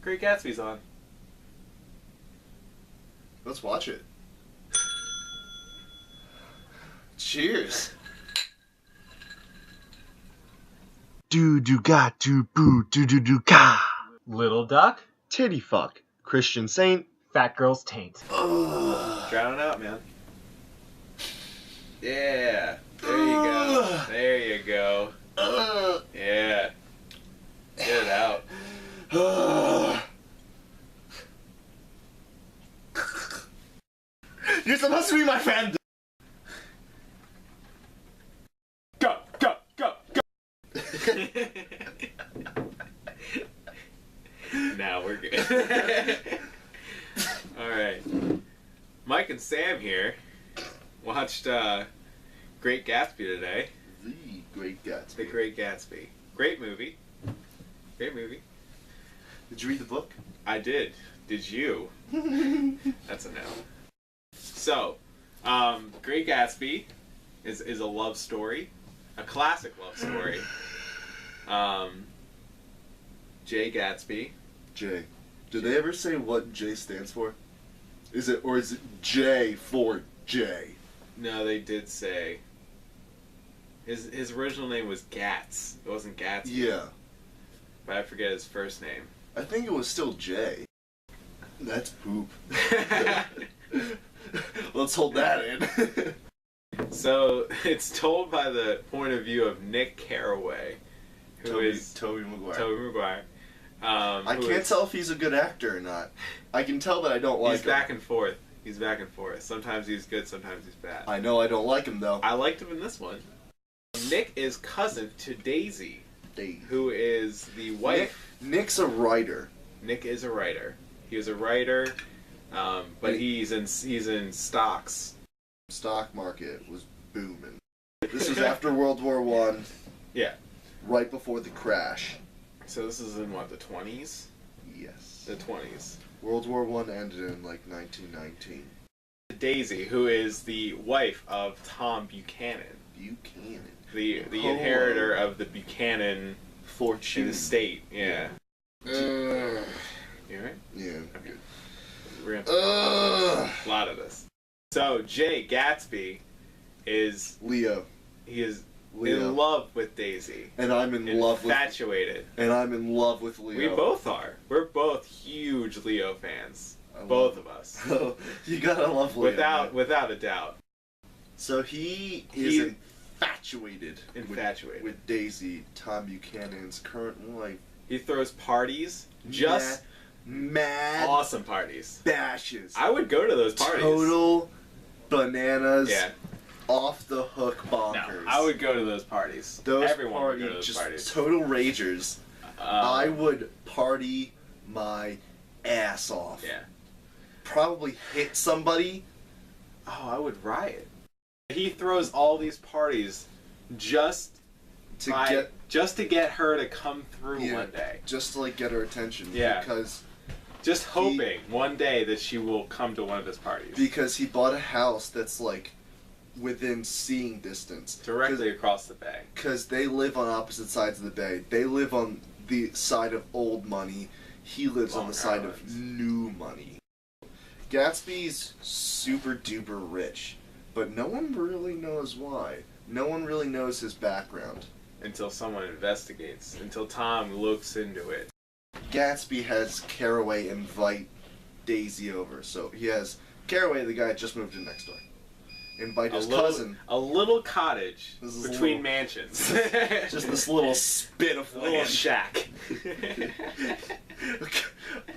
Great Gatsby's on. Let's watch it. Cheers. Do do ga do boo do do do ga. Little Duck, Titty fuck. Christian Saint. Fat Girl's Taint. Ugh. Drown it out, man. Yeah. There you go. There you go. Yeah. Get it out. You're supposed to be my friend. Go, go, go, go. Now we're good. Alright. Mike and Sam here watched Great Gatsby today. The Great Gatsby. The Great Gatsby. Great movie. Great movie. Did you read the book? I did. Did you? That's a no. So, Great Gatsby is a love story. A classic love story. Jay Gatsby. J. Did they ever say what J stands for? Is it J for J? No, they did say. His original name was Gats. It wasn't Gatsby. Yeah. But I forget his first name. I think it was still J. That's poop. Let's hold that in. So, it's told by the point of view of Nick Carraway, who is Tobey Maguire. Tobey Maguire. I can't tell if he's a good actor or not. I can tell that I don't like him. He's back and forth. He's back and forth. Sometimes he's good, sometimes he's bad. I know I don't like him, though. I liked him in this one. Nick is cousin to Daisy, who is the wife. Nick's a writer. Nick is a writer. He was a writer, but he's in stocks. Stock market was booming. This was after World War I. Yeah. Right before the crash. So this is in what, the 20s? Yes. The 20s. World War I ended in like 1919. Daisy, who is the wife of Tom Buchanan. Buchanan. The inheritor of the Buchanan fortune estate. Yeah. You alright? Yeah. Okay. We're gonna a lot of this. So Jay Gatsby is Leo. He is Leo. in love with Daisy. And I'm in love with infatuated. And I'm in love with Leo. We both are. We're both huge Leo fans. Both of us. You gotta love Leo. Without a doubt. So he is infatuated with Daisy, Tom Buchanan's current wife. He throws parties. Mad awesome parties. Bashes. I would go to those parties. Total bananas. Yeah. Off the hook bonkers. No, I would go to those parties. Everyone would go to those parties. Total ragers. I would party my ass off. Yeah. Probably hit somebody. Oh, I would riot. He throws all these parties just to get her to come through one day. Just to get her attention. Yeah. Because just hoping one day that she will come to one of his parties. Because he bought a house that's within seeing distance. Directly across the bay. Because they live on opposite sides of the bay. They live on the side of old money. He lives on the side of new money. Gatsby's super duper rich, but no one really knows why. No one really knows his background. Until someone investigates. Until Tom looks into it. Gatsby has Carraway invite Daisy over. So he has Carraway, the guy that just moved in next door. Invite his cousin. A little cottage between mansions. Just this little spit of land. A little shack.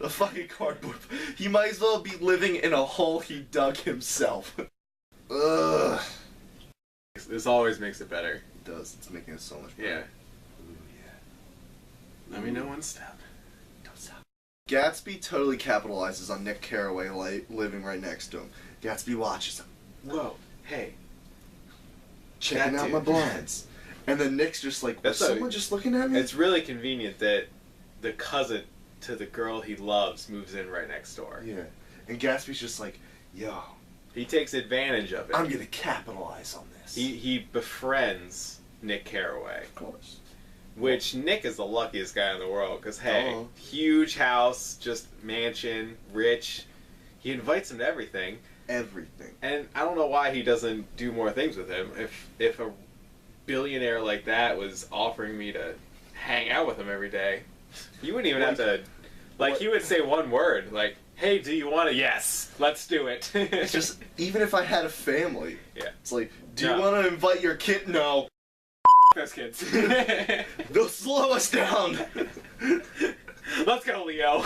A fucking cardboard. He might as well be living in a hole he dug himself. Ugh. This always makes it better. It does. It's making it so much better. Yeah. Ooh, yeah. Let me know one step. Don't stop. Gatsby totally capitalizes on Nick Carraway living right next to him. Gatsby watches him. Whoa. Hey. Checking out my blinds. And then Nick's just like, was someone just looking at me? It's really convenient that the cousin to the girl he loves moves in right next door. Yeah. And Gatsby's just like, yo. He takes advantage of it. I'm gonna capitalize on this. He befriends Nick Carraway. Of course. Which Nick is the luckiest guy in the world, because hey, huge house, just mansion, rich. He invites him to everything. Everything. And I don't know why he doesn't do more things with him. If a billionaire like that was offering me to hang out with him every day, you wouldn't even have to. Like, he would say one word, like, "Hey, do you want to?" "Yes, let's do it." It's just, even if I had a family, yeah, it's like, "Do you want to invite your kid?" "No." Those kids. They'll slow us down. Let's go, Leo.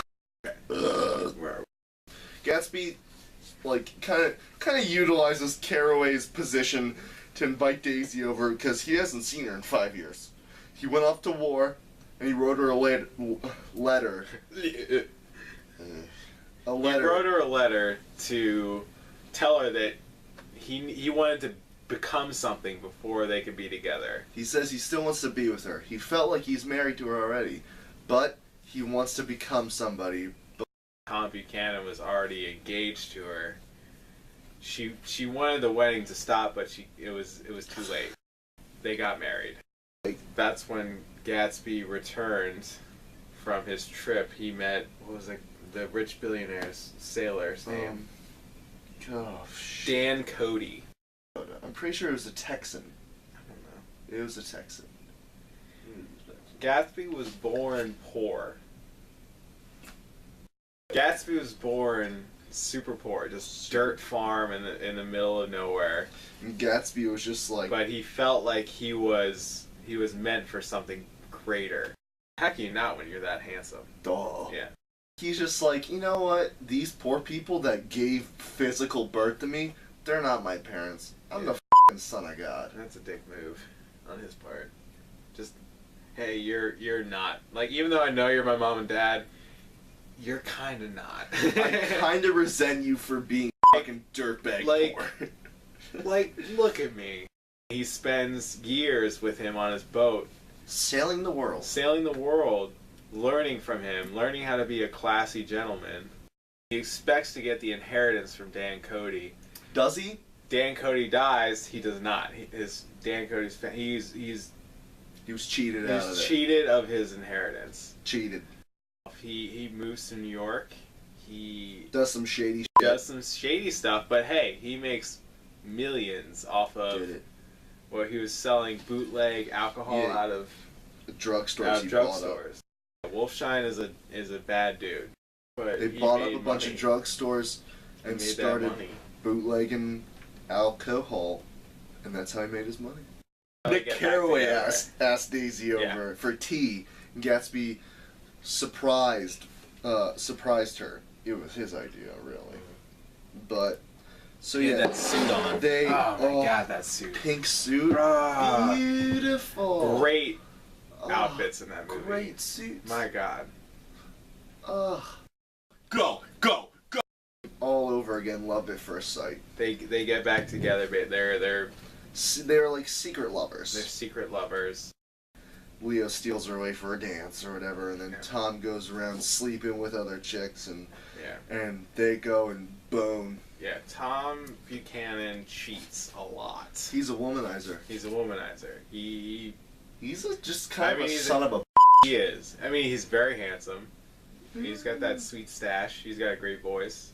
Gatsby, like, kind of utilizes Caraway's position to invite Daisy over because he hasn't seen her in 5 years. He went off to war, and he wrote her a letter. He wrote her a letter to tell her that he wanted to become something before they could be together. He says he still wants to be with her. He felt like he's married to her already, but he wants to become somebody. Tom Buchanan was already engaged to her. She wanted the wedding to stop, but it was too late. They got married. That's when Gatsby returned from his trip. He met, what was it, the rich billionaire's sailor's name? Dan Cody. I'm pretty sure it was a Texan. I don't know. It was a Texan. Gatsby was born poor. Gatsby was born super poor, just dirt farm in the middle of nowhere. And Gatsby was just like... But he felt like he was meant for something greater. How can you not when you're that handsome? Duh. Yeah. He's just like, you know what? These poor people that gave physical birth to me, they're not my parents. I'm the f***ing son of God. That's a dick move on his part. Just, hey, you're not. Like, even though I know you're my mom and dad, you're kind of not. I kind of resent you for being fucking dirtbag poor. Like, look at me. He spends years with him on his boat. Sailing the world. Sailing the world, learning from him, learning how to be a classy gentleman. He expects to get the inheritance from Dan Cody. Does he? Dan Cody dies. He does not. Dan Cody's he was cheated out of it. He's cheated of his inheritance. Cheated. He moves to New York. He does some shady shit. Does some shady stuff, but hey, he makes millions off of where he was selling bootleg alcohol out of drugstores. Wolfshine is a bad dude. But they bought up a bunch of drugstores and started bootlegging alcohol, and that's how he made his money. Nick Caraway asked Daisy over for tea, and Gatsby surprised her. It was his idea, really. But so he had that suit on. Oh my god, that suit! Pink suit, beautiful. Great outfits in that movie. Great suits. My god. Go. All over again. Love at first sight. They get back together, but they're like secret lovers. They're secret lovers. Leo steals her away for a dance or whatever, and then Tom goes around sleeping with other chicks, and they go and bone. Yeah, Tom Buchanan cheats a lot. He's a womanizer. He's just kind of a son of a. He is. I mean, he's very handsome. He's got that sweet stash. He's got a great voice.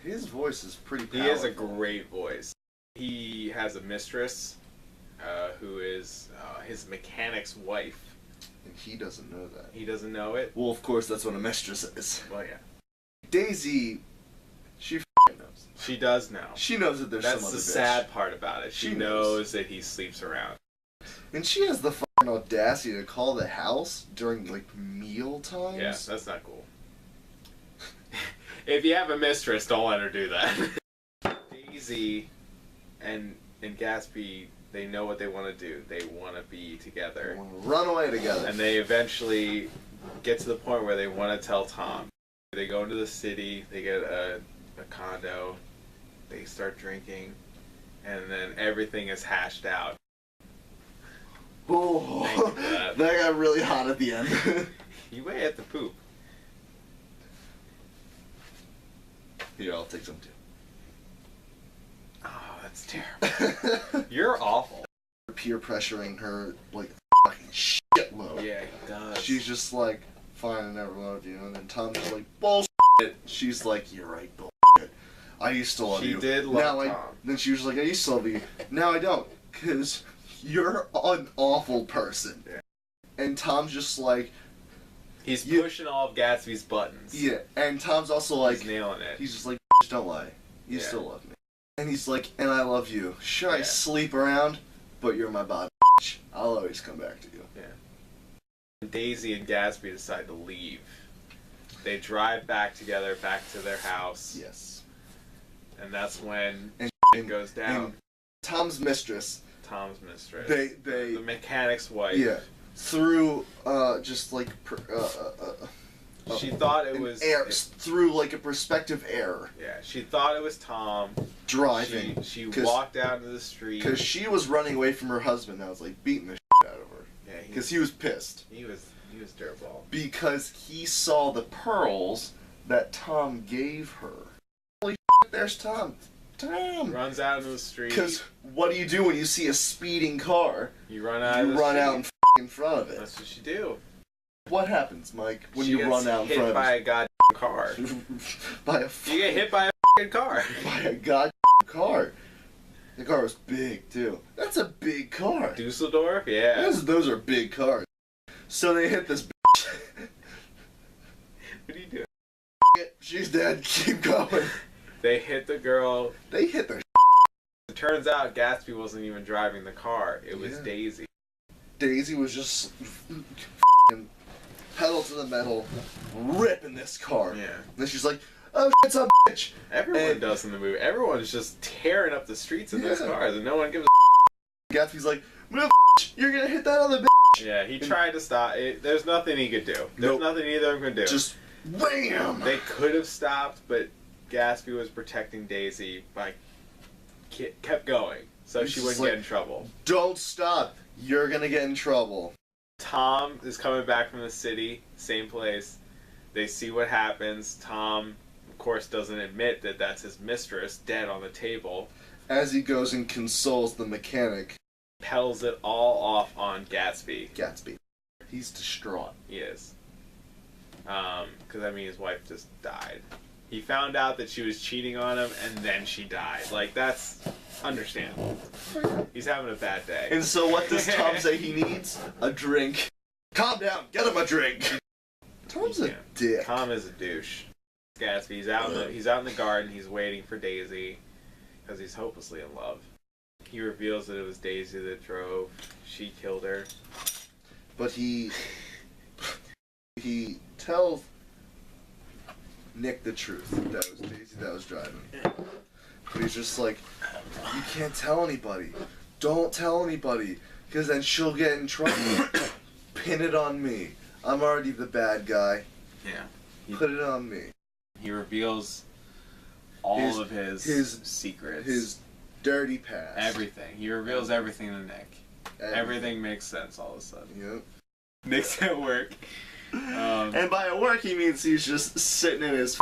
His voice is pretty powerful. He has a great voice. He has a mistress who is his mechanic's wife. And he doesn't know that. He doesn't know it? Well, of course, that's what a mistress is. Well, yeah. Daisy, she knows. She does know. She knows that there's some other bitch. That's the sad part about it. She knows that he sleeps around. And she has the fucking audacity to call the house during, like, meal times. Yeah, that's not cool. If you have a mistress, don't let her do that. Daisy and Gatsby, they know what they want to do. They want to be together. They want to run away together. And they eventually get to the point where they want to tell Tom. They go into the city, they get a condo, they start drinking, and then everything is hashed out. Oh, that got really hot at the end. You may have to poop. Here, I'll take some too. Oh, that's terrible. You're awful. Peer pressuring her like fucking shitload. Yeah. she's just like, fine, I never loved you. And then Tom's just like, bullshit. She's like, you're right, bullshit. I used to love you. She did love Tom. Then she was like, I used to love you. Now I don't, because you're an awful person. Yeah. And Tom's just like... He's pushing all of Gatsby's buttons. Yeah, and Tom's also like... He's nailing it. He's just like, don't lie. You still love me. And he's like, and I love you. Sure, I sleep around, but you're my body. I'll always come back to you. Yeah. Daisy and Gatsby decide to leave. They drive back together, back to their house. Yes. And that's when it goes down. And Tom's mistress. The mechanic's wife. Yeah. Through, just like... she thought it was... through, like, a perspective error. Yeah, she thought it was Tom. Driving. She walked out into the street. Because she was running away from her husband and I was, like, beating the out of her. Yeah. Because he was pissed. He was dirtball. Because he saw the pearls that Tom gave her. Holy there's Tom. Tom! Runs out into the street. Because what do you do when you see a speeding car? You run out and in front of it. That's what you do. What happens, Mike, when you run out in front of it? Hit by a goddamn car. You get hit by a car. By a goddamn car. The car was big, too. That's a big car. Dusseldorf? Yeah. Those are big cars. So they hit this What are you doing? She's dead. Keep going. They hit the girl. They hit the It turns out Gatsby wasn't even driving the car. It was Daisy. Daisy was just pedal to the metal, ripping this car. Yeah. And then she's like, oh, it's a bitch. Everyone does in the movie. Everyone's just tearing up the streets in those cars, and no one gives a Gatsby's like, move, you're gonna hit that other bitch. Yeah, he tried to stop it. There's nothing he could do. There's nothing either of them could do. Just wham! They could have stopped, but Gatsby was protecting Daisy by kept going, so she wouldn't get in trouble. Don't stop. You're gonna get in trouble. Tom is coming back from the city, same place. They see what happens. Tom, of course, doesn't admit that that's his mistress, dead on the table. As he goes and consoles the mechanic. Pedals it all off on Gatsby. He's distraught. He is. Because, I mean, his wife just died. He found out that she was cheating on him, and then she died. Like, that's understandable. He's having a bad day. And so what does Tom say he needs? A drink. Calm down. Get him a drink. Tom's a dick. Tom is a douche. Gatsby, he's out in the garden. He's waiting for Daisy because he's hopelessly in love. He reveals that it was Daisy that drove. She killed her. But he tells Nick the truth. That was Daisy that was driving. But he's just like, you can't tell anybody. Don't tell anybody, because then she'll get in trouble. Pin it on me. I'm already the bad guy. Yeah. Put it on me. He reveals all of his secrets. His dirty past. Everything. He reveals everything to Nick. Everything makes sense all of a sudden. Yep. Nick's at work. And by work he means he's just sitting in his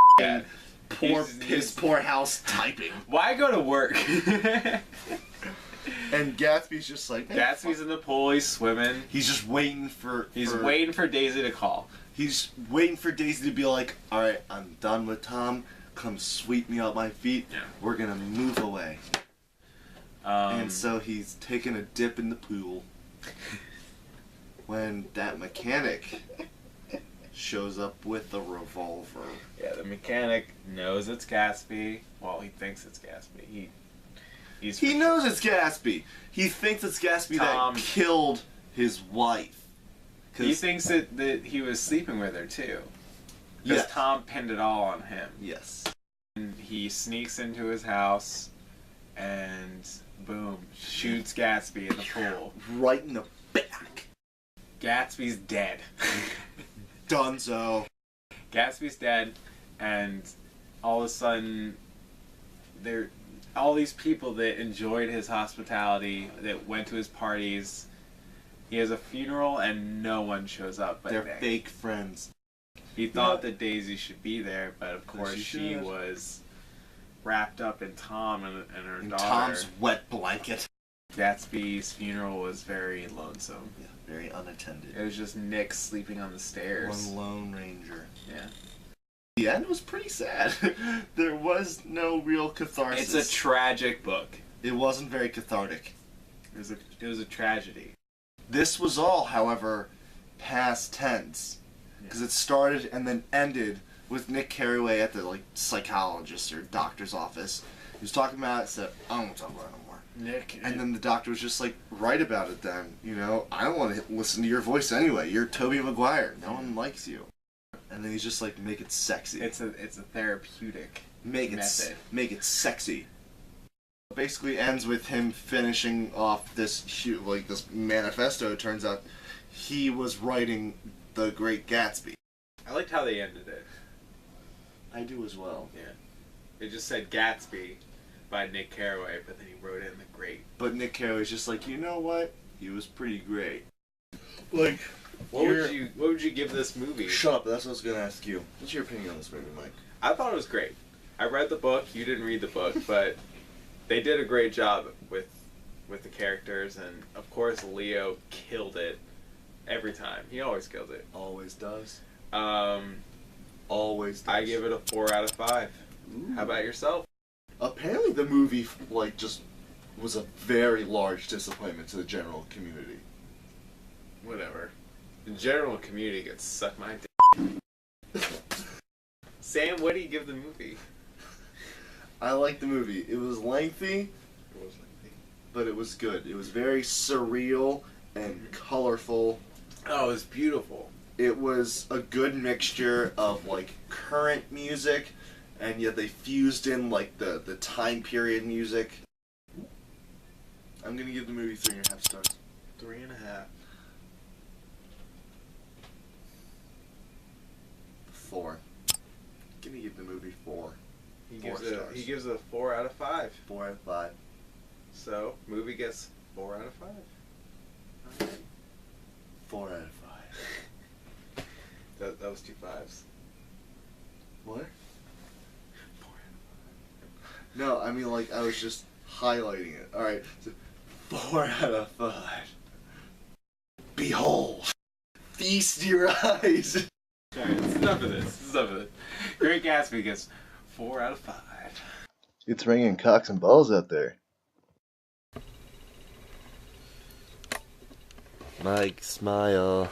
poor house typing. Why go to work? And Gatsby's just like... Gatsby's in the pool, he's swimming. He's just waiting waiting for Daisy to call. He's waiting for Daisy to be like, alright, I'm done with Tom. Come sweep me off my feet. Yeah. We're gonna move away. And so he's taking a dip in the pool when that mechanic shows up with the revolver. Yeah, the mechanic knows it's Gatsby. Well, he thinks it's Gatsby. He knows it's Gatsby. He thinks it's Gatsby that killed his wife. He thinks that he was sleeping with her too. Because Tom pinned it all on him. Yes. And he sneaks into his house and boom, shoots Gatsby in the pool. Right in the back. Gatsby's dead. Dunzo. Gatsby's dead, and all of a sudden, all these people that enjoyed his hospitality, that went to his parties. He has a funeral, and no one shows up. But they're fake friends. He thought that Daisy should be there, but of course she was wrapped up in Tom and her daughter. Tom's wet blanket. Gatsby's funeral was very lonesome. Yeah. Very unattended. It was just Nick sleeping on the stairs. One lone ranger. Yeah. The end was pretty sad. There was no real catharsis. It's a tragic book. It wasn't very cathartic. It was a tragedy. This was all, however, past tense. Because it started and then ended with Nick Carraway at the psychologist or doctor's office. He was talking about it, said, I don't want to talk about it no more. Nick. And then the doctor was just like, write about it then. You know, I don't want to listen to your voice anyway. You're Tobey Maguire. No one likes you. And then he's just like, make it sexy. It's a therapeutic method. Make it sexy. It basically ends with him finishing off this this manifesto. It turns out he was writing The Great Gatsby. I liked how they ended it. I do as well. Yeah. It just said Gatsby by Nick Carraway, but then he wrote in The Great. But Nick Carraway's just like, you know what? He was pretty great. Like, what would you give this movie? Shut up, that's what I was gonna ask you. What's your opinion on this movie, Mike? I thought it was great. I read the book, you didn't read the book, but they did a great job with the characters, and of course Leo killed it every time. He always kills it. Always does. Always does. I give it a 4 out of 5. Ooh. How about yourself? Apparently the movie just was a very large disappointment to the general community. Whatever. The general community gets suck my dick. Sam, what do you give the movie? I liked the movie. It was lengthy. But it was good. It was very surreal and colorful. Oh, it was beautiful. It was a good mixture of current music, and yet they fused in the time period music. I'm gonna give the movie 3.5 stars. 3.5. 4. I'm gonna give the movie 4. He gives it a 4 out of 5. 4 out of 5. So, movie gets 4 out of 5. Right. 4 out of 5. That was 2 5s. What? 4 out of 5. No, I mean I was just highlighting it. Alright, so 4 out of 5. Behold! Feast your eyes! Alright, it's enough of this. Great Gatsby gets 4 out of 5. It's raining cocks and balls out there. Mike, smile.